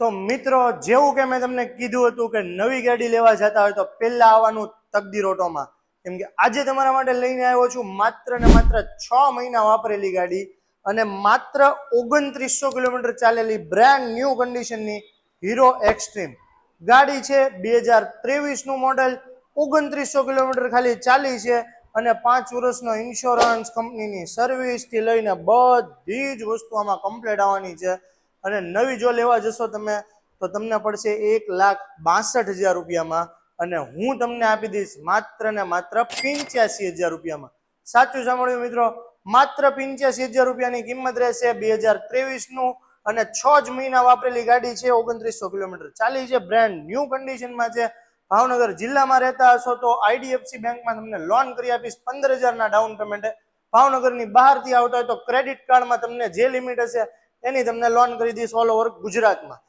તો મિત્રો જેવું કે મેં તમને કીધું હતું કે નવી ગાડી લેવા જતા હોય તો પહેલા આવવાનું તકદીર ઓટોમાં, કેમ કે આજે તમારા માટે લઈને આવ્યો છું માત્ર ને માત્ર 6 મહિના વાપરેલી ગાડી અને માત્ર 2900 કિલોમીટર ચાલેલી બ્રાન્ડ ન્યૂ કન્ડિશનની હીરો એક્સ્ટ્રીમ ગાડી છે. 2023 નું મોડેલ, 2900 કિલોમીટર ખાલી ચાલી છે અને 5 વર્ષનો ઇન્સ્યોરન્સ, કંપનીની સર્વિસ થી લઈને બધી જ વસ્તુ આમાં કમ્પ્લીટ આવવાની છે. અને નવી જો લેવા જશો તમે તો તમને પડશે 1,62,000 રૂપિયામાં અને હું તમને આપી દઈશ માત્ર ને માત્ર 85,000 રૂપિયામાં. સાચું સાંભળ્યું મિત્રો, માત્ર 85,000 રૂપિયાની કિંમત રહેશે. 2023 નું અને 6 જ મહિના વાપરેલી ગાડી છે, 2900 કિલોમીટર ચાલી છે, બ્રાન્ડ ન્યૂ કન્ડિશનમાં છે. ભાવનગર જિલ્લામાં રહેતા હશો તો આઈડીએફસી બેંકમાં તમને લોન કરી આપીશ 15,000 ના ડાઉન પેમેન્ટે. ભાવનગરની બહારથી આવતા હોય તો ક્રેડિટ કાર્ડમાં તમને જે લિમિટ હશે એની તમને લોન કરી દઈશ ઓલ ઓવર ગુજરાતમાં.